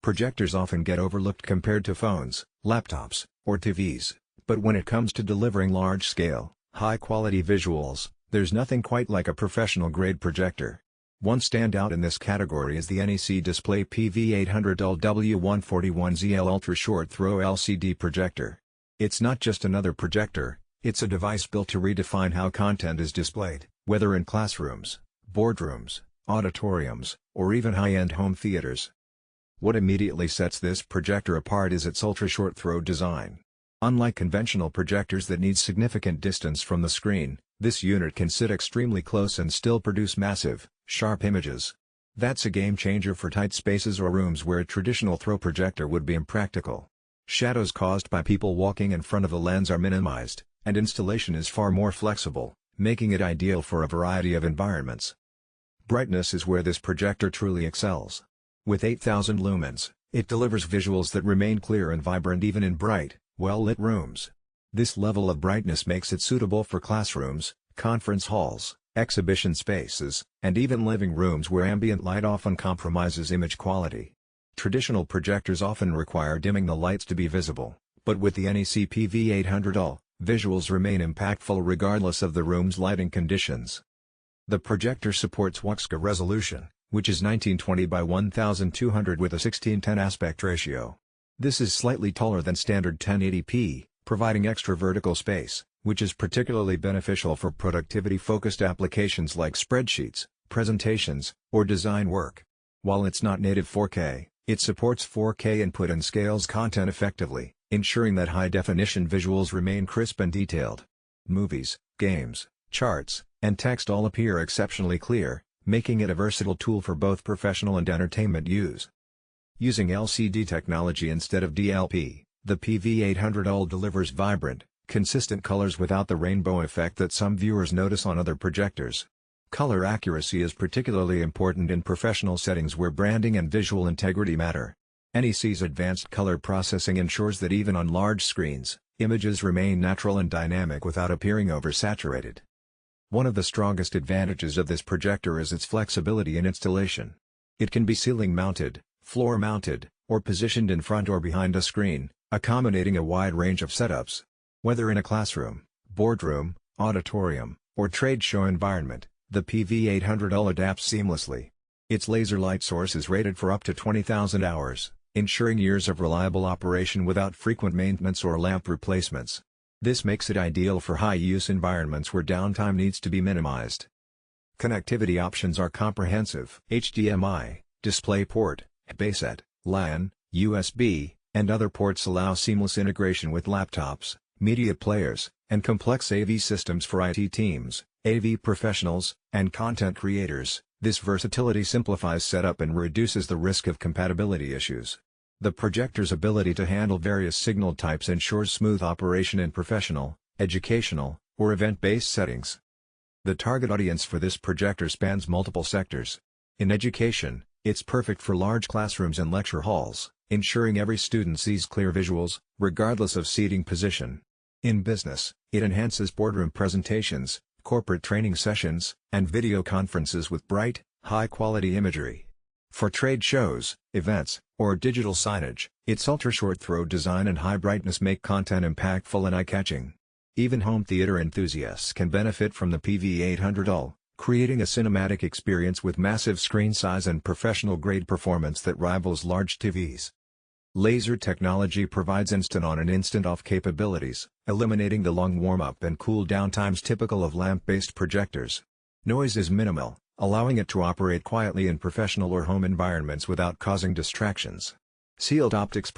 Projectors often get overlooked compared to phones, laptops, or TVs, but when it comes to delivering large-scale, high-quality visuals, there's nothing quite like a professional-grade projector. One standout in this category is the NEC Display PV800UL W141ZL ultra-short-throw LCD projector. It's not just another projector, it's a device built to redefine how content is displayed, whether in classrooms, boardrooms, auditoriums, or even high-end home theaters. What immediately sets this projector apart is its ultra-short-throw design. Unlike conventional projectors that need significant distance from the screen, this unit can sit extremely close and still produce massive, sharp images. That's a game-changer for tight spaces or rooms where a traditional throw projector would be impractical. Shadows caused by people walking in front of the lens are minimized, and installation is far more flexible, making it ideal for a variety of environments. Brightness is where this projector truly excels. With 8,000 lumens, it delivers visuals that remain clear and vibrant even in bright, well-lit rooms. This level of brightness makes it suitable for classrooms, conference halls, exhibition spaces, and even living rooms where ambient light often compromises image quality. Traditional projectors often require dimming the lights to be visible, but with the NEC PV800UL, visuals remain impactful regardless of the room's lighting conditions. The projector supports WUXGA resolution, which is 1920 by 1200 with a 16:10 aspect ratio. This is slightly taller than standard 1080p, providing extra vertical space, which is particularly beneficial for productivity-focused applications like spreadsheets, presentations, or design work. While it's not native 4K, it supports 4K input and scales content effectively, ensuring that high-definition visuals remain crisp and detailed. Movies, games, charts, and text all appear exceptionally clear, making it a versatile tool for both professional and entertainment use. Using LCD technology instead of DLP, the PV800UL delivers vibrant, consistent colors without the rainbow effect that some viewers notice on other projectors. Color accuracy is particularly important in professional settings where branding and visual integrity matter. NEC's advanced color processing ensures that even on large screens, images remain natural and dynamic without appearing oversaturated. One of the strongest advantages of this projector is its flexibility in installation. It can be ceiling-mounted, floor-mounted, or positioned in front or behind a screen, accommodating a wide range of setups. Whether in a classroom, boardroom, auditorium, or trade show environment, the PV800UL adapts seamlessly. Its laser light source is rated for up to 20,000 hours, ensuring years of reliable operation without frequent maintenance or lamp replacements. This makes it ideal for high-use environments where downtime needs to be minimized. Connectivity options are comprehensive. HDMI, DisplayPort, BASET, LAN, USB, and other ports allow seamless integration with laptops, media players, and complex AV systems for IT teams, AV professionals, and content creators. This versatility simplifies setup and reduces the risk of compatibility issues. The projector's ability to handle various signal types ensures smooth operation in professional, educational, or event-based settings. The target audience for this projector spans multiple sectors. In education, it's perfect for large classrooms and lecture halls, ensuring every student sees clear visuals, regardless of seating position. In business, it enhances boardroom presentations, corporate training sessions, and video conferences with bright, high-quality imagery. For trade shows, events, or digital signage, its ultra-short-throw design and high brightness make content impactful and eye-catching. Even home theater enthusiasts can benefit from the PV800UL, creating a cinematic experience with massive screen size and professional-grade performance that rivals large TVs. Laser technology provides instant-on and instant-off capabilities, eliminating the long warm-up and cool-down times typical of lamp-based projectors. Noise is minimal, allowing it to operate quietly in professional or home environments without causing distractions. Sealed optics